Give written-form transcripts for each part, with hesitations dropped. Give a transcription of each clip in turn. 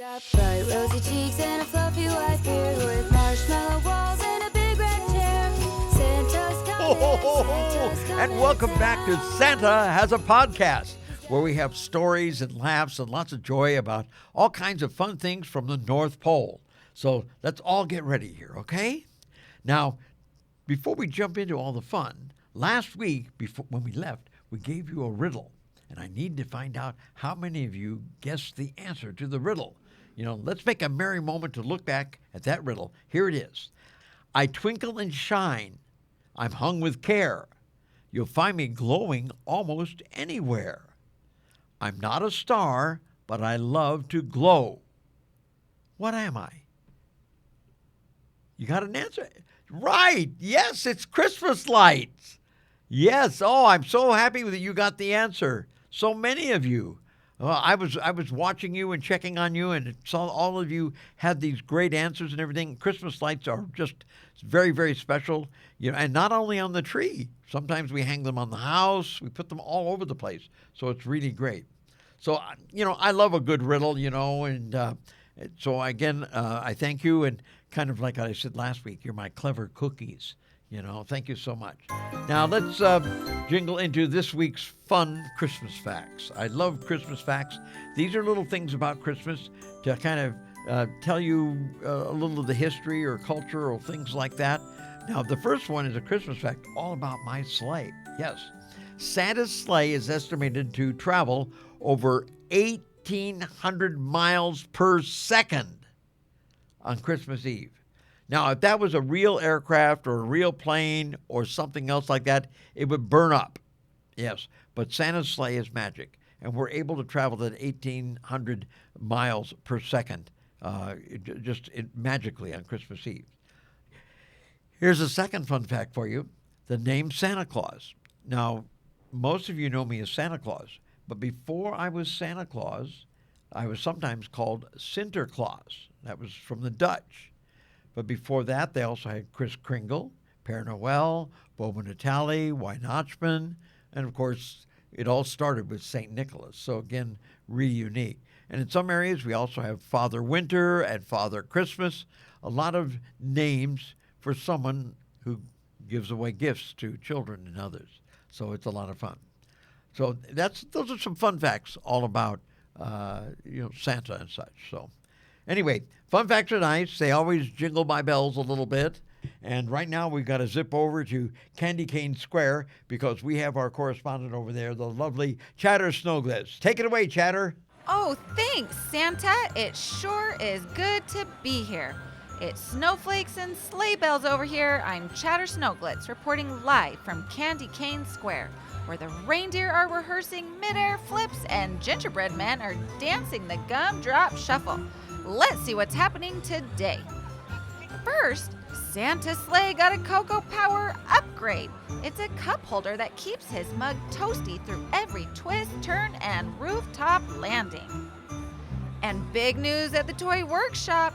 Got bright rosy cheeks and a fluffy white beard with marshmallow walls and a big red chair. Santa's coming, Santa's coming, And welcome back to Santa Has a Podcast, where we have stories and laughs and lots of joy about all kinds of fun things from the North Pole. So let's all get ready here, okay? Now, before we jump into all the fun, last week, when we left, we gave you a riddle. And I need to find out how many of you guessed the answer to the riddle. You know, let's make a merry moment to look back at that riddle. Here it is. I twinkle and shine. I'm hung with care. You'll find me glowing almost anywhere. I'm not a star, but I love to glow. What am I? You got an answer? Right. Yes, it's Christmas lights. Yes. Oh, I'm so happy that you got the answer. So many of you. I was watching you and checking on you, and saw all of you had these great answers and everything. Christmas lights are just very, very special. You know, and not only on the tree. Sometimes we hang them on the house. We put them all over the place. So it's really great. So, you know, I love a good riddle, you know, and so again, I thank you. And kind of like I said last week, you're my clever cookies. You know, thank you so much. Now let's jingle into this week's fun Christmas facts. I love Christmas facts. These are little things about Christmas to kind of tell you a little of the history or culture or things like that. Now, the first one is a Christmas fact all about my sleigh. Yes, Santa's sleigh is estimated to travel over 1,800 miles per second on Christmas Eve. Now, if that was a real aircraft or a real plane or something else like that, it would burn up. Yes, but Santa's sleigh is magic, and we're able to travel at 1,800 miles per second magically on Christmas Eve. Here's a second fun fact for you. The name Santa Claus. Now, most of you know me as Santa Claus, but before I was Santa Claus, I was sometimes called Sinterklaas. That was from the Dutch. But before that, they also had Kris Kringle, Père Noël, Boba Natale, Weihnachtsmann, and of course, it all started with St. Nicholas. So again, really unique. And in some areas, we also have Father Winter and Father Christmas, a lot of names for someone who gives away gifts to children and others. So it's a lot of fun. So those are some fun facts all about Santa and such. So anyway, fun facts are nice. They always jingle my bells a little bit. And right now we've got to zip over to Candy Cane Square because we have our correspondent over there, the lovely Chatter Snowglitz. Take it away, Chatter. Oh, thanks, Santa. It sure is good to be here. It's snowflakes and sleigh bells over here. I'm Chatter Snowglitz reporting live from Candy Cane Square, where the reindeer are rehearsing midair flips and gingerbread men are dancing the gumdrop shuffle. Let's see what's happening today. First, Santa's sleigh got a Cocoa Power upgrade. It's a cup holder that keeps his mug toasty through every twist, turn, and rooftop landing. And big news at the Toy Workshop,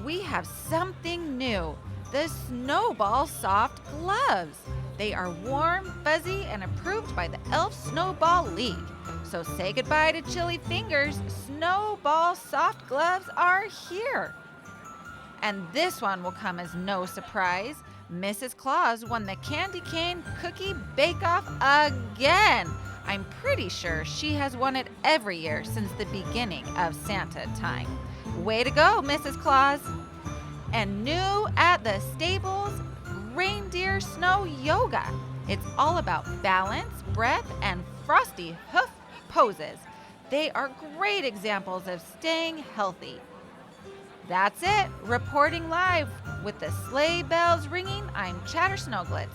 we have something new, the Snowball Soft Gloves. They are warm, fuzzy, and approved by the Elf Snowball League. So say goodbye to chilly fingers. Snowball Soft Gloves are here. And this one will come as no surprise. Mrs. Claus won the Candy Cane Cookie Bake-Off again. I'm pretty sure she has won it every year since the beginning of Santa time. Way to go, Mrs. Claus. And new at the stables, Reindeer Snow Yoga. It's all about balance, breath, and frosty hoof poses. They are great examples of staying healthy. That's it. Reporting live with the sleigh bells ringing, I'm Chatter Snowglitz.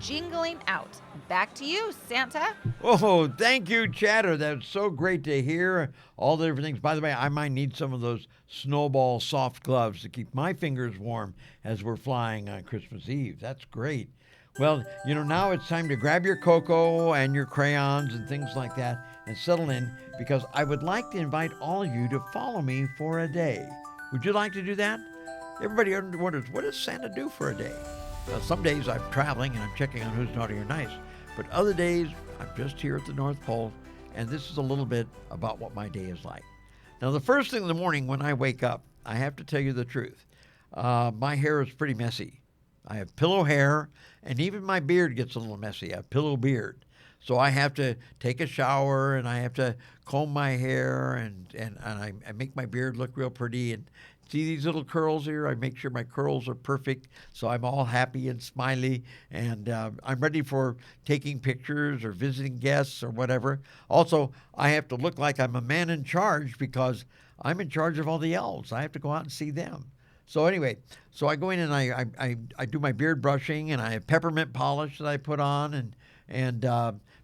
Jingling out. Back to you, Santa. Oh, thank you, Chatter. That's so great to hear all the different things. By the way, I might need some of those Snowball Soft Gloves to keep my fingers warm as we're flying on Christmas Eve. That's great. Well, you know, now it's time to grab your cocoa and your crayons and things like that and settle in because I would like to invite all of you to follow me for a day. Would you like to do that? Everybody wonders, what does Santa do for a day? Now, some days I'm traveling and I'm checking on who's naughty or nice, but other days I'm just here at the North Pole, and this is a little bit about what my day is like. Now, the first thing in the morning when I wake up, I have to tell you the truth. My hair is pretty messy. I have pillow hair, and even my beard gets a little messy. I have pillow beard. So I have to take a shower, and I have to comb my hair, and I make my beard look real pretty. And see these little curls here? I make sure my curls are perfect, so I'm all happy and smiley, and I'm ready for taking pictures or visiting guests or whatever. Also, I have to look like I'm a man in charge because I'm in charge of all the elves. I have to go out and see them. So anyway, so I go in and I do my beard brushing, and I have peppermint polish that I put on, and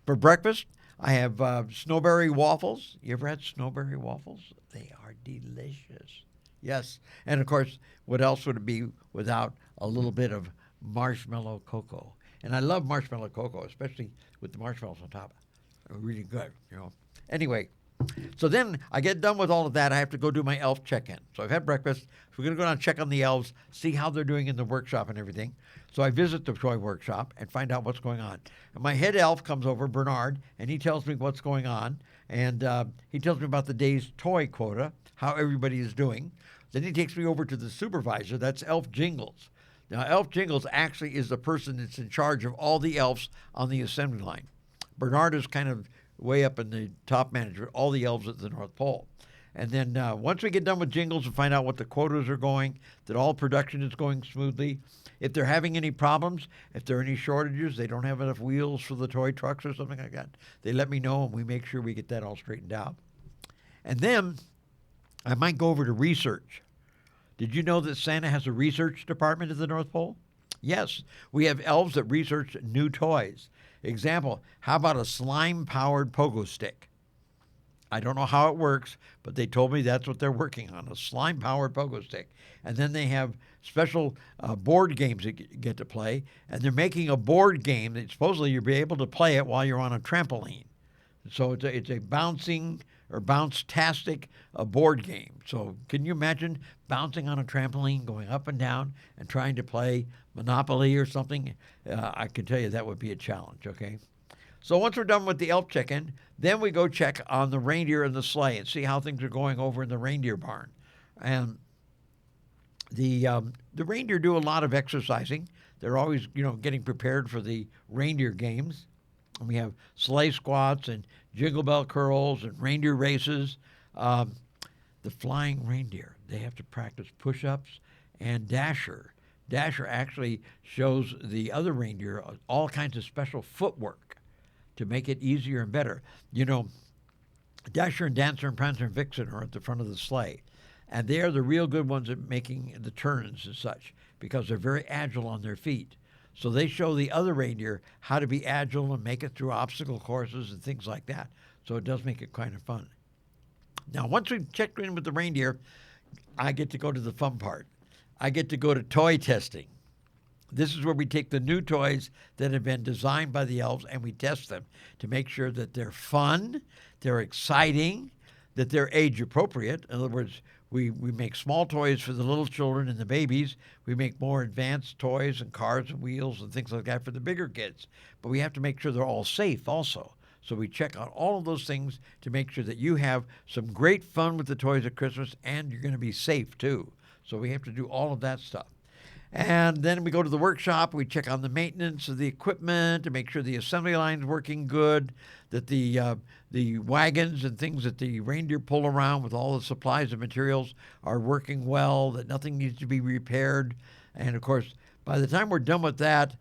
for breakfast I have snowberry waffles. You ever had snowberry waffles? They are delicious. Yes, and of course, what else would it be without a little bit of marshmallow cocoa? And I love marshmallow cocoa, especially with the marshmallows on top. They're really good, you know. Anyway, so then I get done with all of that. I have to go do my elf check-in. So I've had breakfast. So we're going to go down and check on the elves, see how they're doing in the workshop and everything. So I visit the toy workshop and find out what's going on. And my head elf comes over, Bernard, and he tells me what's going on. And he tells me about the day's toy quota, how everybody is doing. Then he takes me over to the supervisor. That's Elf Jingles. Now, Elf Jingles actually is the person that's in charge of all the elves on the assembly line. Bernard is kind of way up in the top management, all the elves at the North Pole. And then once we get done with Jingles and find out what the quotas are going, that all production is going smoothly, if they're having any problems, if there are any shortages, they don't have enough wheels for the toy trucks or something like that, they let me know and we make sure we get that all straightened out. And then I might go over to research. Did you know that Santa has a research department at the North Pole? Yes, we have elves that research new toys. Example, how about a slime-powered pogo stick? I don't know how it works, but they told me that's what they're working on, a slime-powered pogo stick. And then they have special board games that you get to play, and they're making a board game that supposedly you'll be able to play it while you're on a trampoline. So it's a bouncing or bounce-tastic board game. So can you imagine bouncing on a trampoline, going up and down, and trying to play Monopoly or something? I can tell you that would be a challenge, okay? So once we're done with the elf check-in, then we go check on the reindeer and the sleigh and see how things are going over in the reindeer barn. And the reindeer do a lot of exercising. They're always, getting prepared for the reindeer games. And we have sleigh squats and jingle bell curls and reindeer races. The flying reindeer, they have to practice push-ups and Dasher. Dasher actually shows the other reindeer all kinds of special footwork to make it easier and better. Dasher and Dancer and Prancer and Vixen are at the front of the sleigh. And they are the real good ones at making the turns and such because they're very agile on their feet. So they show the other reindeer how to be agile and make it through obstacle courses and things like that. So it does make it kind of fun. Now, once we've checked in with the reindeer, I get to go to the fun part. I get to go to toy testing. This is where we take the new toys that have been designed by the elves and we test them to make sure that they're fun, they're exciting, that they're age appropriate. In other words, we make small toys for the little children and the babies. We make more advanced toys and cars and wheels and things like that for the bigger kids. But we have to make sure they're all safe also. So we check on all of those things to make sure that you have some great fun with the toys at Christmas and you're going to be safe too. So we have to do all of that stuff. And then we go to the workshop. We check on the maintenance of the equipment to make sure the assembly line's working good, that the wagons and things that the reindeer pull around with all the supplies and materials are working well, that nothing needs to be repaired. And, of course, by the time we're done with that,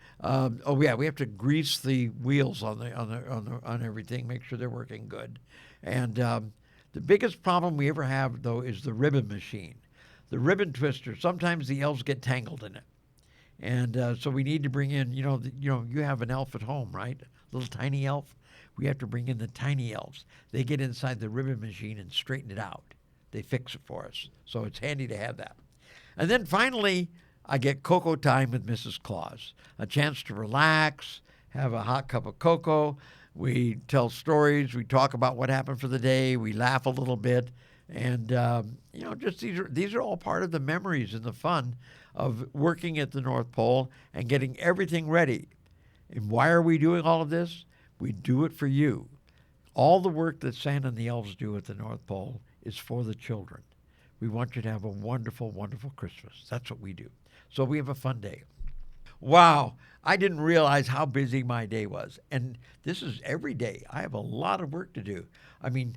we have to grease the wheels on everything, make sure they're working good. And the biggest problem we ever have, though, is the ribbon machine. The ribbon twister, sometimes the elves get tangled in it. And so we need to bring in, you have an elf at home, right? Little tiny elf. We have to bring in the tiny elves. They get inside the ribbon machine and straighten it out. They fix it for us. So it's handy to have that. And then finally, I get cocoa time with Mrs. Claus. A chance to relax, have a hot cup of cocoa. We tell stories. We talk about what happened for the day. We laugh a little bit. And, just these are all part of the memories and the fun of working at the North Pole and getting everything ready. And why are we doing all of this? We do it for you. All the work that Santa and the elves do at the North Pole is for the children. We want you to have a wonderful, wonderful Christmas. That's what we do. So we have a fun day. Wow, I didn't realize how busy my day was. And this is every day. I have a lot of work to do. I mean,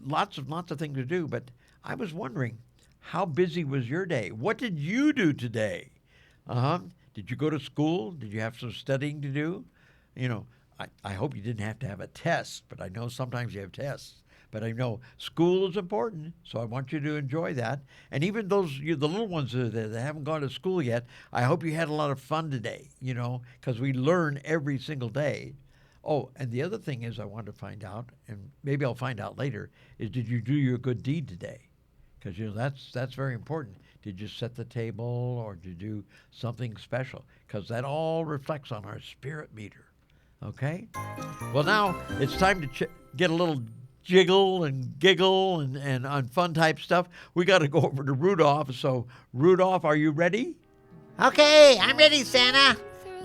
lots of things to do, but I was wondering, how busy was your day? What did you do today? Did you go to school? Did you have some studying to do? You know, I hope you didn't have to have a test, but I know sometimes you have tests. But I know school is important, so I want you to enjoy that. And even the little ones that haven't gone to school yet, I hope you had a lot of fun today, because we learn every single day. Oh, and the other thing is I want to find out, and maybe I'll find out later, is did you do your good deed today? Because, that's very important. Did you set the table or did you do something special? Because that all reflects on our spirit meter, okay? Well, now it's time to get a little jiggle and giggle and on fun type stuff. We got to go over to Rudolph. So, Rudolph, are you ready? Okay, I'm ready, Santa.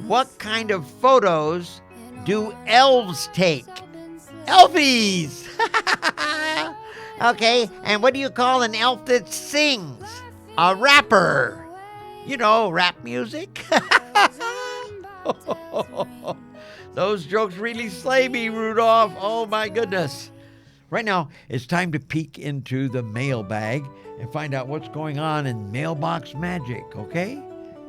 What kind of photos do elves take? Elfies! Okay, and what do you call an elf that sings? A rapper. Rap music. Those jokes really slay me, Rudolph. Oh, my goodness. Right now, it's time to peek into the mailbag and find out what's going on in mailbox magic, okay?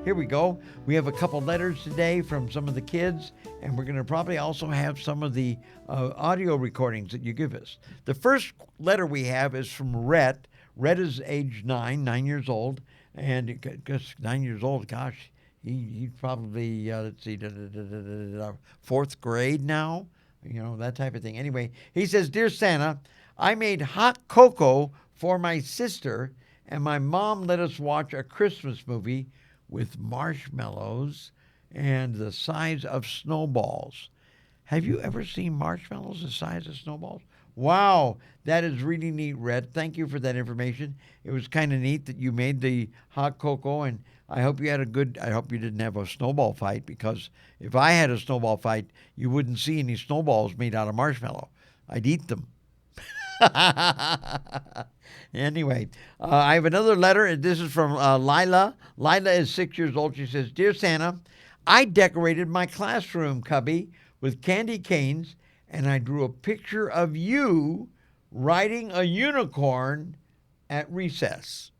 Here we go. We have a couple letters today from some of the kids, and we're going to probably also have some of the audio recordings that you give us. The first letter we have is from Rhett. Rhett is age 9 years old, and just 9 years old, gosh, he's probably, fourth grade now. That type of thing. Anyway, he says, Dear Santa, I made hot cocoa for my sister, and my mom let us watch a Christmas movie with marshmallows and the size of snowballs. Have you ever seen marshmallows the size of snowballs? Wow, that is really neat, Red. Thank you for that information. It was kind of neat that you made the hot cocoa, and I hope you didn't have a snowball fight, because if I had a snowball fight, you wouldn't see any snowballs made out of marshmallow. I'd eat them. Anyway, I have another letter. This is from Lila. Lila is 6 years old. She says, Dear Santa, I decorated my classroom cubby with candy canes, and I drew a picture of you riding a unicorn at recess.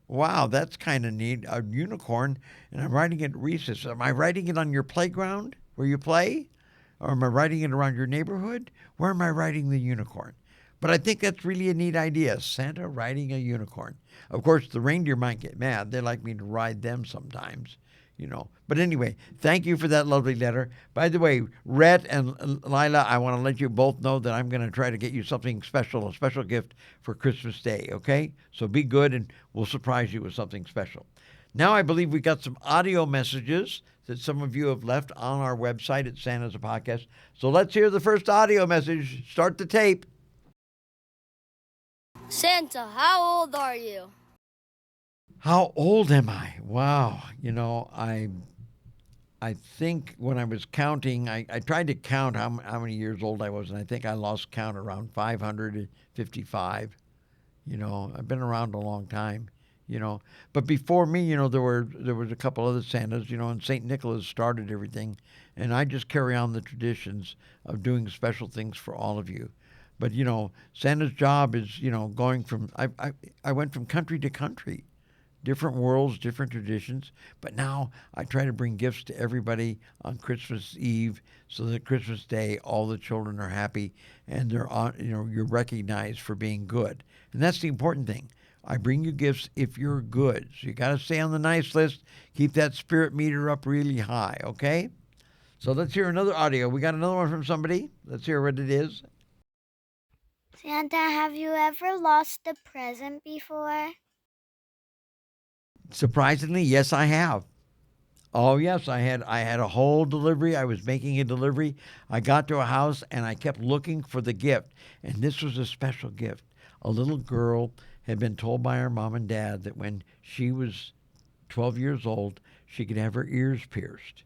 Wow, that's kind of neat. A unicorn, and I'm riding it at recess. Am I riding it on your playground where you play? Or am I riding it around your neighborhood? Where am I riding the unicorn? But I think that's really a neat idea, Santa riding a unicorn. Of course, the reindeer might get mad. They like me to ride them sometimes, But anyway, thank you for that lovely letter. By the way, Rhett and Lila, I want to let you both know that I'm going to try to get you something special, a special gift for Christmas Day, okay? So be good, and we'll surprise you with something special. Now I believe we got some audio messages that some of you have left on our website at Santa's a Podcast. So let's hear the first audio message. Start the tape. Santa, how old are you? How old am I? Wow. I think when I was counting, I tried to count how many years old I was, and I think I lost count around 555. I've been around a long time, But before me, there was a couple other Santas, and St. Nicholas started everything, and I just carry on the traditions of doing special things for all of you. But, Santa's job is, going from, I went from country to country, different worlds, different traditions. But now I try to bring gifts to everybody on Christmas Eve, so that Christmas Day, all the children are happy and they're on, you're recognized for being good. And that's the important thing. I bring you gifts if you're good. So you got to stay on the nice list. Keep that spirit meter up really high, okay? So let's hear another audio. We got another one from somebody. Let's hear what it is. Santa, have you ever lost a present before? Surprisingly, yes, I have. Oh, yes, I had a whole delivery. I was making a delivery. I got to a house, and I kept looking for the gift. And this was a special gift. A little girl had been told by her mom and dad that when she was 12 years old, she could have her ears pierced.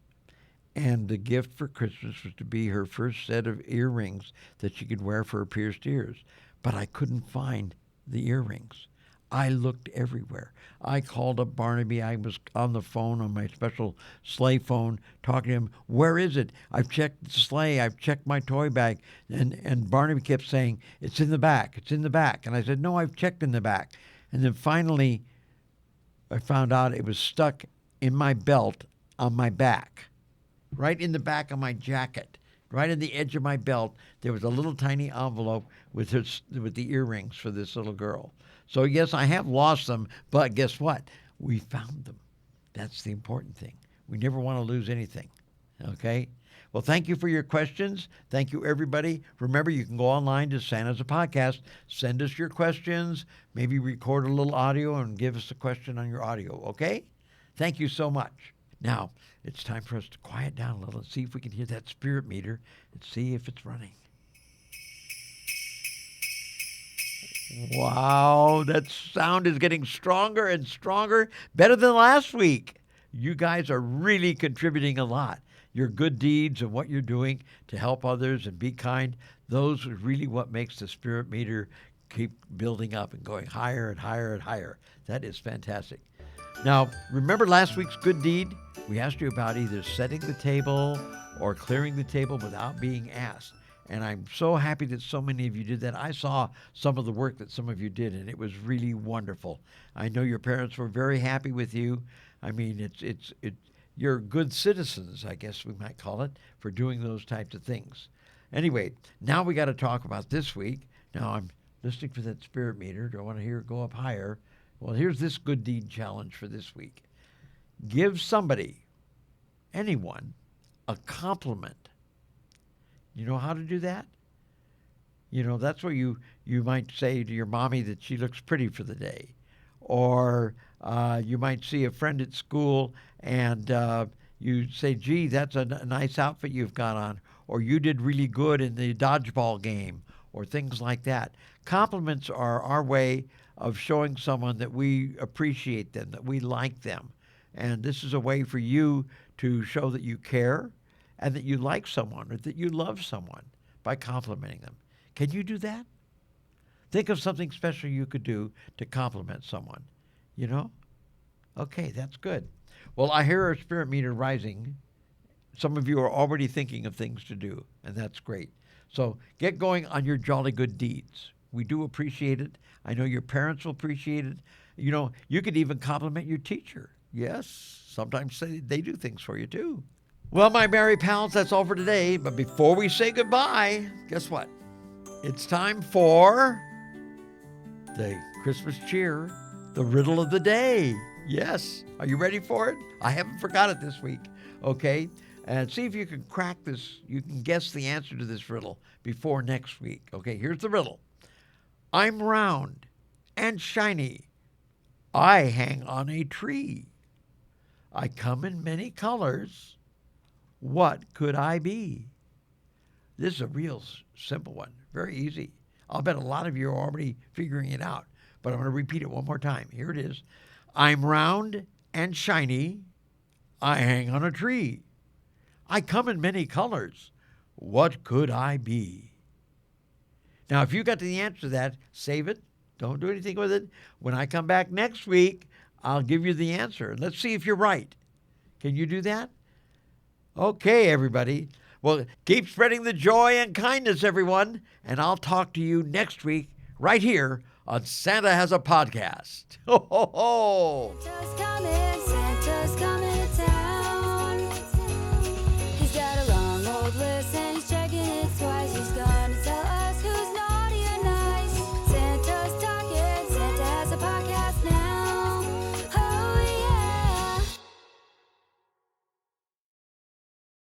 And the gift for Christmas was to be her first set of earrings that she could wear for her pierced ears. but I couldn't find the earrings. I looked everywhere. I called up Barnaby. I was on the phone on my special sleigh phone talking to him. Where is it? I've checked the sleigh. I've checked my toy bag. And Barnaby kept saying, it's in the back. It's in the back. And I said, no, I've checked in the back. And then finally, I found out it was stuck in my belt on my back, right in the back of my jacket. Right in the edge of my belt, there was a little tiny envelope with the earrings for this little girl. So, yes, I have lost them, but guess what? We found them. That's the important thing. We never want to lose anything, okay? Well, thank you for your questions. Thank you, everybody. Remember, you can go online to Santa's a Podcast. Send us your questions. Maybe record a little audio and give us a question on your audio, okay? Thank you so much. Now, it's time for us to quiet down a little and see if we can hear that spirit meter and see if it's running. Wow, that sound is getting stronger and stronger, better than last week. You guys are really contributing a lot. Your good deeds and what you're doing to help others and be kind, those are really what makes the spirit meter keep building up and going higher and higher and higher. That is fantastic. Now, remember last week's good deed? We asked you about either setting the table or clearing the table without being asked. And I'm so happy that so many of you did that. I saw some of the work that some of you did, and it was really wonderful. I know your parents were very happy with you. I mean, you're good citizens, I guess we might call it, for doing those types of things. Anyway, now we got to talk about this week. Now I'm listening for that spirit meter. Do I want to hear it go up higher? Well, here's this good deed challenge for this week. Give somebody, anyone, a compliment. You know how to do that? You know, that's where you might say to your mommy that she looks pretty for the day. Or you might see a friend at school and you say, gee, that's a nice outfit you've got on. Or you did really good in the dodgeball game, or things like that. Compliments are our way of showing someone that we appreciate them, that we like them. And this is a way for you to show that you care and that you like someone or that you love someone by complimenting them. Can you do that? Think of something special you could do to compliment someone, you know? Okay, that's good. Well, I hear our spirit meter rising. Some of you are already thinking of things to do, and that's great. So get going on your jolly good deeds. We do appreciate it. I know your parents will appreciate it. You know, you could even compliment your teacher. Yes, sometimes they do things for you too. Well, my merry pals, that's all for today. But before we say goodbye, guess what? It's time for the Christmas cheer, the riddle of the day. Yes. Are you ready for it? I haven't forgot it this week. Okay. And see if you can crack this. You can guess the answer to this riddle before next week. Okay. Here's the riddle. I'm round and shiny. I hang on a tree. I come in many colors. What could I be? This is a real simple one. Very easy. I'll bet a lot of you are already figuring it out, but I'm going to repeat it one more time. Here it is. I'm round and shiny. I hang on a tree. I come in many colors. What could I be? Now, if you got the answer to that, save it. Don't do anything with it. When I come back next week, I'll give you the answer. Let's see if you're right. Can you do that? Okay, everybody. Well, keep spreading the joy and kindness, everyone. And I'll talk to you next week right here on Santa Has a Podcast. Ho, ho, ho! Santa's coming, Santa's coming.